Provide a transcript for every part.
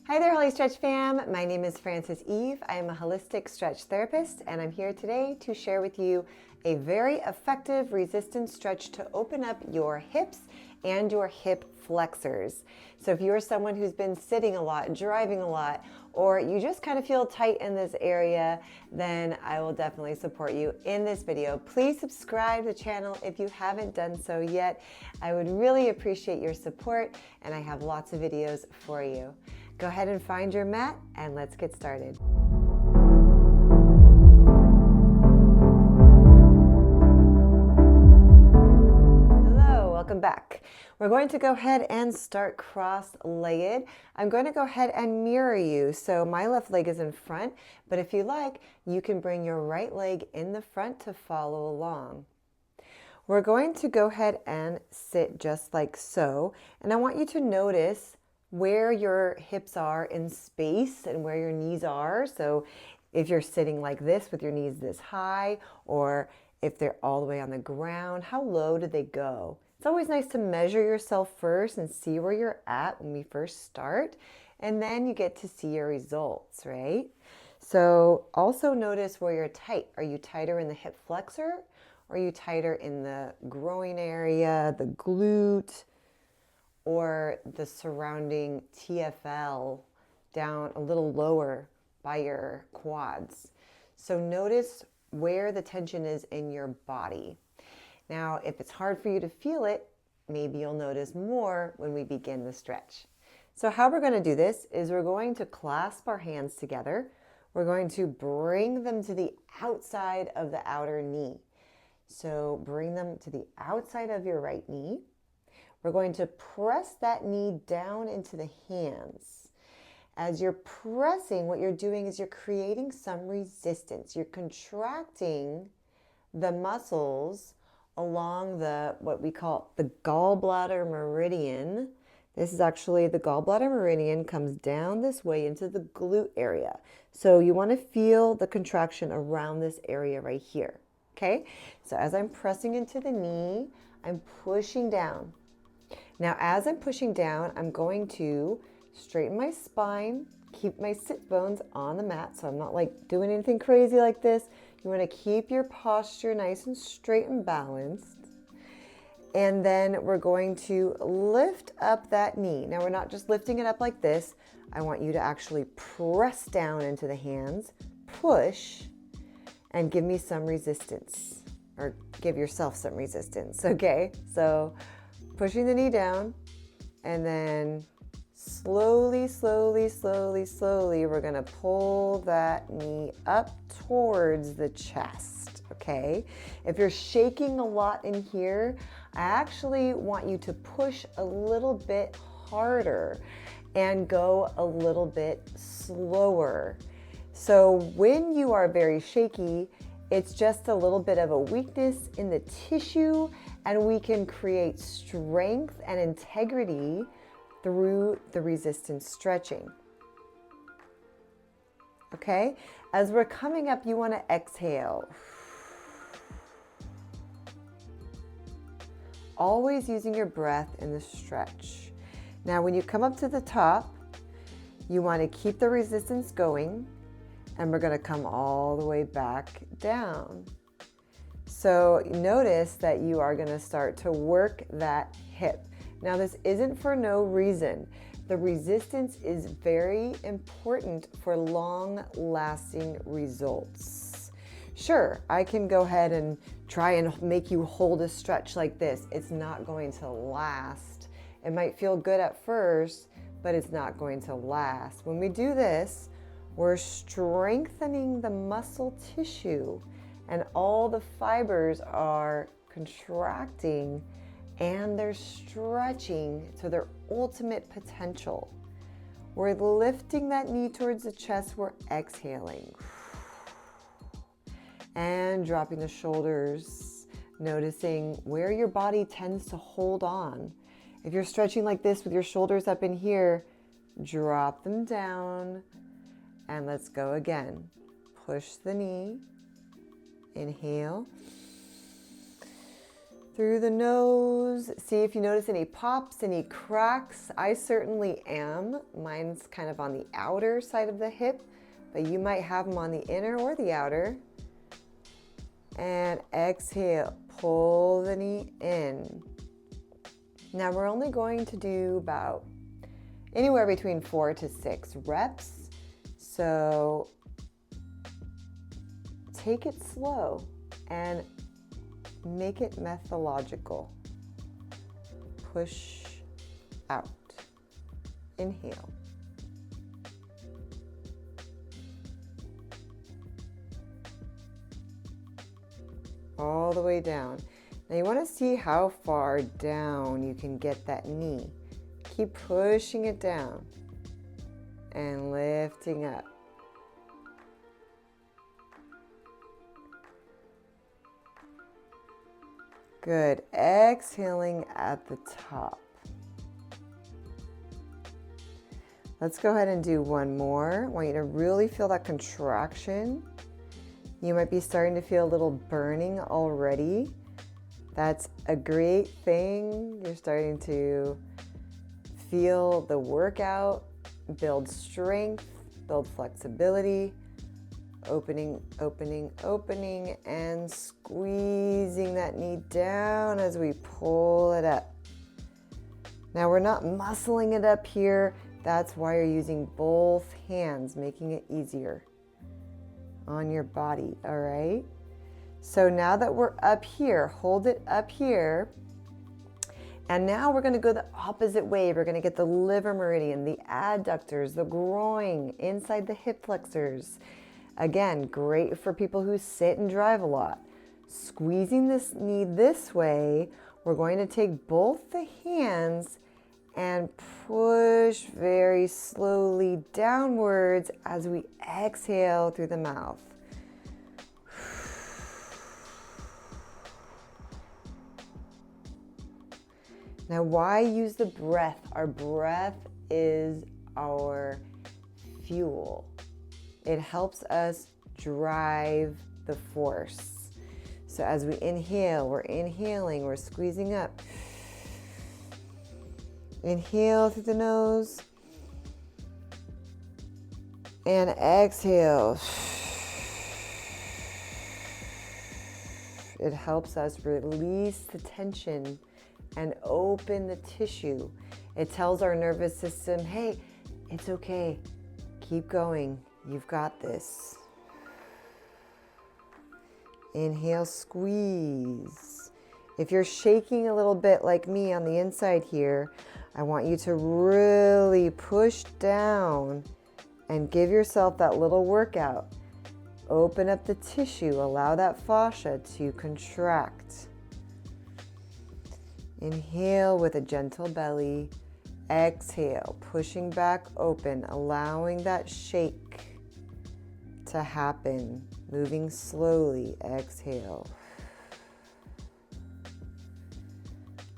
Hi there, Holistretch fam. My name is Frances Eve. I am a holistic stretch therapist, and I'm here today to share with you a very effective resistance stretch to open up your hips and your hip flexors. So if you're someone who's been sitting a lot, driving a lot, or you just kind of feel tight in this area, then I will definitely support you in this video. Please subscribe to the channel if you haven't done so yet. I would really appreciate your support, and I have lots of videos for you. Go ahead and find your mat and let's get started. Hello, welcome back. We're going to go ahead and start cross-legged. I'm going to go ahead and mirror you. So my left leg is in front, but if you like, you can bring your right leg in the front to follow along. We're going to go ahead and sit just like so, and I want you to notice where your hips are in space and where your knees are. So if you're sitting like this with your knees this high, or if they're all the way on the ground, how low do they go? It's always nice to measure yourself first and see where you're at when we first start, and then you get to see your results, right? So also notice where you're tight. Are you tighter in the hip flexor? Or are you tighter in the groin area, the glute, or the surrounding TFL down a little lower by your quads? So notice where the tension is in your body. Now, if it's hard for you to feel it, maybe you'll notice more when we begin the stretch. So how we're going to do this is we're going to clasp our hands together. We're going to bring them to the outside of the outer knee. So bring them to the outside of your right knee. We're going to press that knee down into the hands. As you're pressing, what you're doing is you're creating some resistance. You're contracting the muscles along what we call the gallbladder meridian. This is actually the gallbladder meridian comes down this way into the glute area. So you want to feel the contraction around this area right here. Okay? So as I'm pressing into the knee, I'm pushing down. Now, as I'm pushing down, I'm going to straighten my spine, keep my sit bones on the mat, so I'm not like doing anything crazy like this. You want to keep your posture nice and straight and balanced. And then we're going to lift up that knee. Now, we're not just lifting it up like this. I want you to actually press down into the hands, push, and give me some resistance, or give yourself some resistance, okay? So pushing the knee down, and then slowly, we're gonna pull that knee up towards the chest, okay? If you're shaking a lot in here, I actually want you to push a little bit harder and go a little bit slower. So when you are very shaky, it's just a little bit of a weakness in the tissue, and we can create strength and integrity through the resistance stretching. Okay? As we're coming up, you want to exhale. Always using your breath in the stretch. Now, when you come up to the top, you want to keep the resistance going, and we're going to come all the way back down. So notice that you are going to start to work that hip. Now, this isn't for no reason. The resistance is very important for long-lasting results. Sure, I can go ahead and try and make you hold a stretch like this. It's not going to last. It might feel good at first, but it's not going to last. When we do this, we're strengthening the muscle tissue, and all the fibers are contracting and they're stretching to their ultimate potential. We're lifting that knee towards the chest, we're exhaling. And dropping the shoulders, noticing where your body tends to hold on. If you're stretching like this with your shoulders up in here, drop them down. And let's go again. Push the knee. Inhale. Through the nose. See if you notice any pops, any cracks. I certainly am. Mine's kind of on the outer side of the hip, but you might have them on the inner or the outer. And exhale, pull the knee in. Now we're only going to do about anywhere between 4 to 6 reps. So take it slow and make it methodological. Push out. Inhale. All the way down. Now you want to see how far down you can get that knee. Keep pushing it down and lifting up. Good. Exhaling at the top. Let's go ahead and do one more. I want you to really feel that contraction. You might be starting to feel a little burning already. That's a great thing. You're starting to feel the workout, build strength, build flexibility, opening, opening, opening, and squeezing that knee down as we pull it up. Now we're not muscling it up here. That's why you're using both hands, making it easier on your body, all right? So now that we're up here, hold it up here. And now we're gonna go the opposite way. We're gonna get the liver meridian, the adductors, the groin, inside the hip flexors. Again, great for people who sit and drive a lot. Squeezing this knee this way, we're going to take both the hands and push very slowly downwards as we exhale through the mouth. Now, why use the breath? Our breath is our fuel. It helps us drive the force. So as we inhale, we're inhaling, we're squeezing up. Inhale through the nose and exhale. It helps us release the tension and open the tissue. It tells our nervous system, hey, it's okay. Keep going. You've got this. Inhale, squeeze. If you're shaking a little bit like me on the inside here, I want you to really push down and give yourself that little workout. Open up the tissue, allow that fascia to contract. Inhale with a gentle belly. Exhale, pushing back open, allowing that shake to happen. Moving slowly, exhale.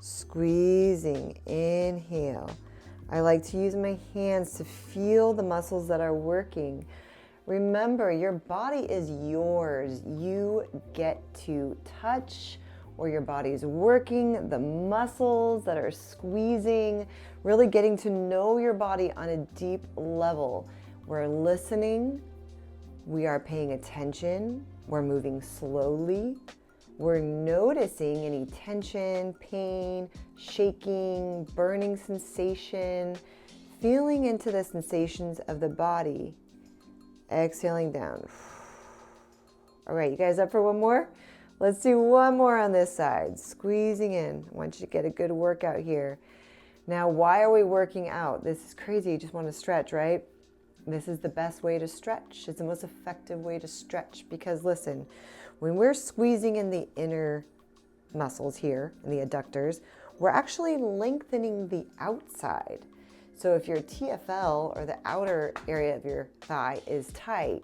Squeezing, inhale. I like to use my hands to feel the muscles that are working. Remember, your body is yours. You get to touch where your body is working, the muscles that are squeezing, really getting to know your body on a deep level. We're listening, we are paying attention, we're moving slowly, we're noticing any tension, pain, shaking, burning sensation, feeling into the sensations of the body. Exhaling down. All right, you guys up for one more? Let's do one more on this side. Squeezing in. I want you to get a good workout here. Now, why are we working out? This is crazy. You just want to stretch, right? This is the best way to stretch. It's the most effective way to stretch because listen, when we're squeezing in the inner muscles here, in the adductors, we're actually lengthening the outside. So if your TFL or the outer area of your thigh is tight,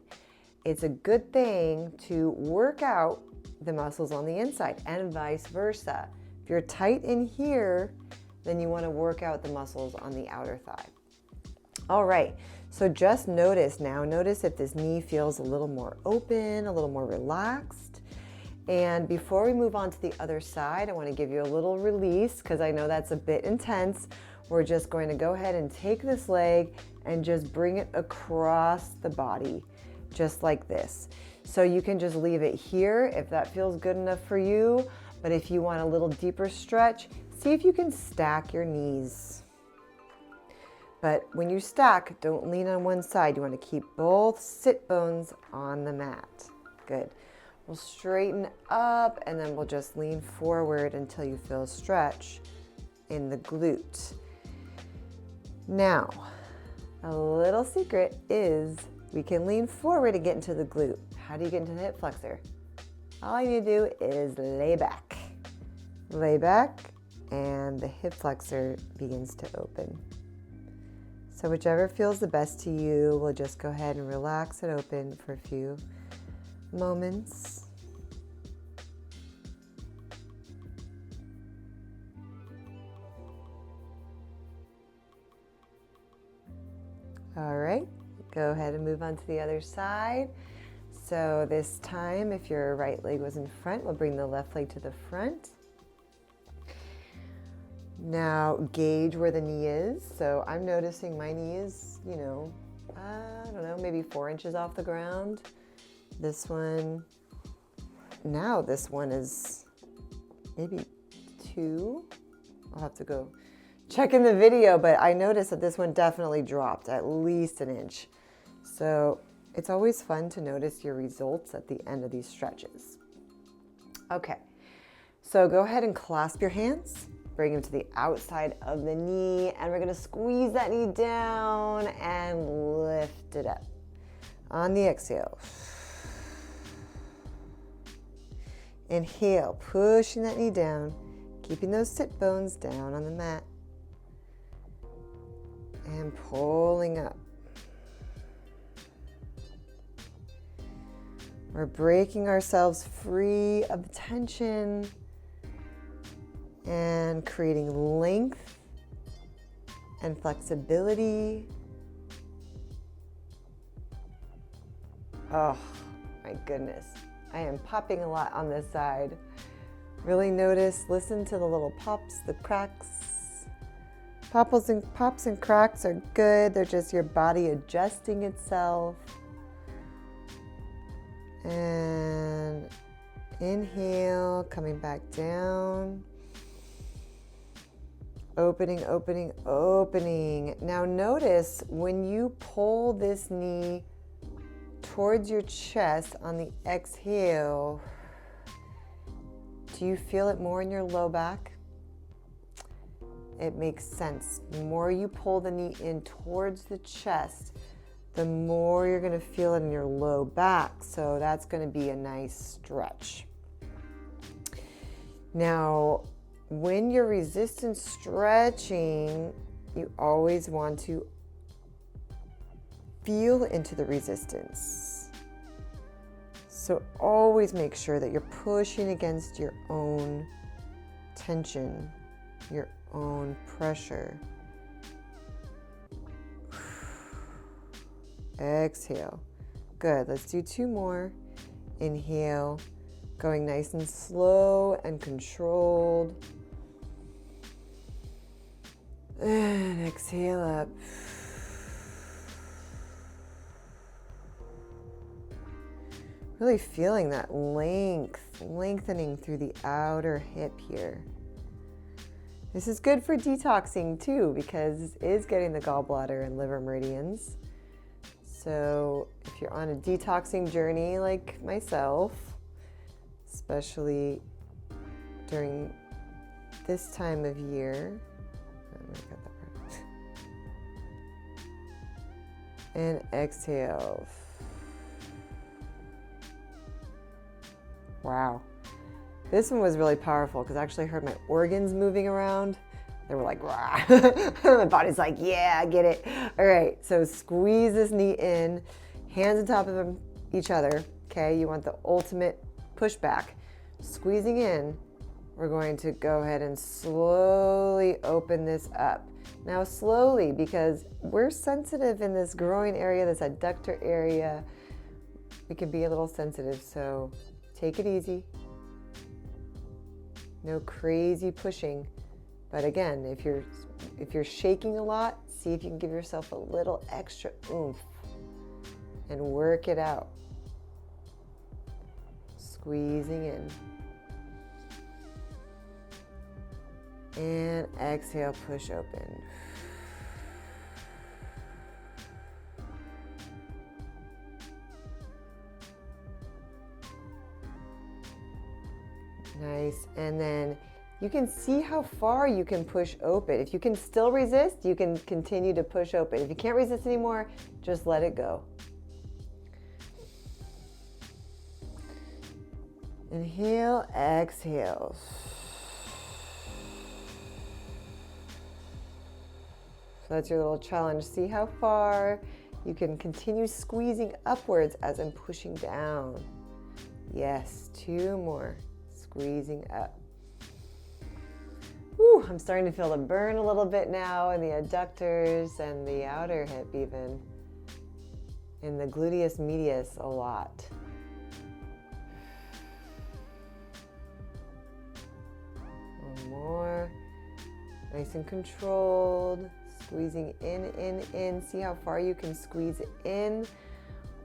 it's a good thing to work out the muscles on the inside and vice versa. If you're tight in here, then you want to work out the muscles on the outer thigh. All right, so just notice if this knee feels a little more open, a little more relaxed. And before we move on to the other side, I want to give you a little release because I know that's a bit intense. We're just going to go ahead and take this leg and just bring it across the body, just like this. So you can just leave it here if that feels good enough for you. But if you want a little deeper stretch, see if you can stack your knees. But when you stack, don't lean on one side. You want to keep both sit bones on the mat. Good. We'll straighten up and then we'll just lean forward until you feel a stretch in the glute. Now, a little secret is we can lean forward and get into the glute. How do you get into the hip flexor? All you need to do is lay back. Lay back and the hip flexor begins to open. So whichever feels the best to you, we'll just go ahead and relax it open for a few moments. All right, go ahead and move on to the other side. So this time, if your right leg was in front, we'll bring the left leg to the front. Now gauge where the knee is. So I'm noticing my knee is, I don't know, maybe 4 inches off the ground. This one, now this one is maybe 2. I'll have to go check in the video, but I noticed that this one definitely dropped at least an inch. So it's always fun to notice your results at the end of these stretches. Okay, so go ahead and clasp your hands, bring them to the outside of the knee, and we're gonna squeeze that knee down and lift it up. On the exhale. Inhale, pushing that knee down, keeping those sit bones down on the mat. And pulling up. We're breaking ourselves free of the tension and creating length and flexibility. Oh my goodness. I am popping a lot on this side. Really notice, listen to the little pops, the cracks. Pops and cracks are good. They're just your body adjusting itself. And inhale, coming back down. Opening, opening, opening. Now notice when you pull this knee towards your chest on the exhale, do you feel it more in your low back? It makes sense. The more you pull the knee in towards the chest, the more you're going to feel it in your low back. So that's going to be a nice stretch. Now, when you're resistance stretching, you always want to feel into the resistance. So always make sure that you're pushing against your own tension, your own pressure. Exhale. Good. Let's do 2 more. Inhale, going nice and slow and controlled. And exhale up. Really feeling that lengthening through the outer hip here. This is good for detoxing too, because it is getting the gallbladder and liver meridians. So if you're on a detoxing journey like myself, especially during this time of year, and exhale. Wow. This one was really powerful because I actually heard my organs moving around. They were like, rah. My body's like, yeah, I get it. All right, so squeeze this knee in, hands on top of each other, okay? You want the ultimate pushback. Squeezing in, we're going to go ahead and slowly open this up. Now slowly, because we're sensitive in this groin area, this adductor area. We can be a little sensitive, so take it easy. No crazy pushing. But again, if you're shaking a lot, see if you can give yourself a little extra oomph and work it out. Squeezing in. And exhale, push open. Nice. And then you can see how far you can push open. If you can still resist, you can continue to push open. If you can't resist anymore, just let it go. Inhale, exhale. So that's your little challenge. See how far you can continue squeezing upwards as I'm pushing down. Yes, 2 more. Squeezing up. Whew, I'm starting to feel the burn a little bit now in the adductors and the outer hip even. In the gluteus medius a lot. One more. Nice and controlled. Squeezing in. See how far you can squeeze in.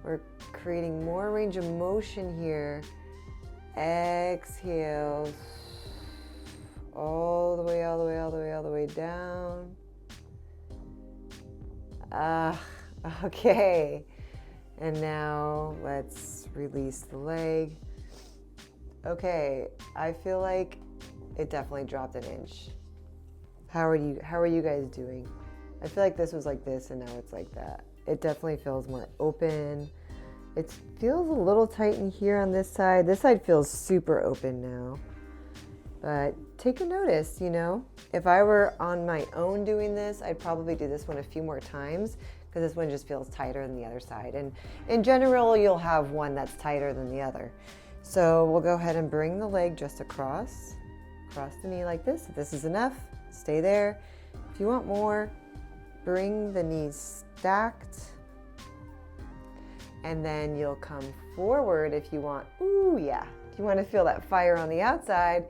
We're creating more range of motion here. Exhale. All the way down. Okay. And now let's release the leg. Okay, I feel like it definitely dropped an inch. How are you guys doing? I feel like this was like this and now it's like that. It definitely feels more open. It feels a little tight in here on this side. This side feels super open now. But take a notice, you know. If I were on my own doing this, I'd probably do this one a few more times because this one just feels tighter than the other side. And in general, you'll have one that's tighter than the other. So we'll go ahead and bring the leg just across the knee like this. If this is enough, stay there. If you want more, bring the knees stacked. And then you'll come forward if you want. Ooh, yeah. If you want to feel that fire on the outside.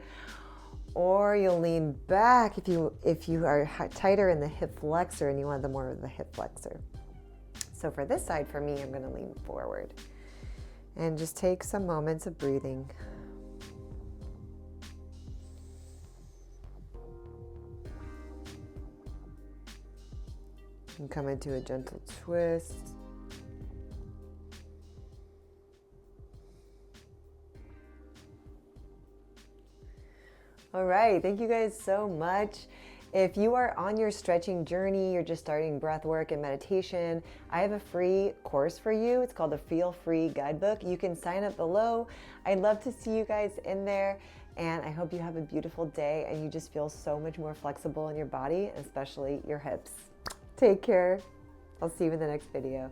Or you'll lean back if you are tighter in the hip flexor and you want the more of the hip flexor. So for this side, for me, I'm going to lean forward. And just take some moments of breathing. And come into a gentle twist. All right, thank you guys so much. If you are on your stretching journey, you're just starting breath work and meditation, I have a free course for you. It's called the Feel Free Guidebook. You can sign up below. I'd love to see you guys in there, and I hope you have a beautiful day and you just feel so much more flexible in your body, especially your hips. Take care. I'll see you in the next video.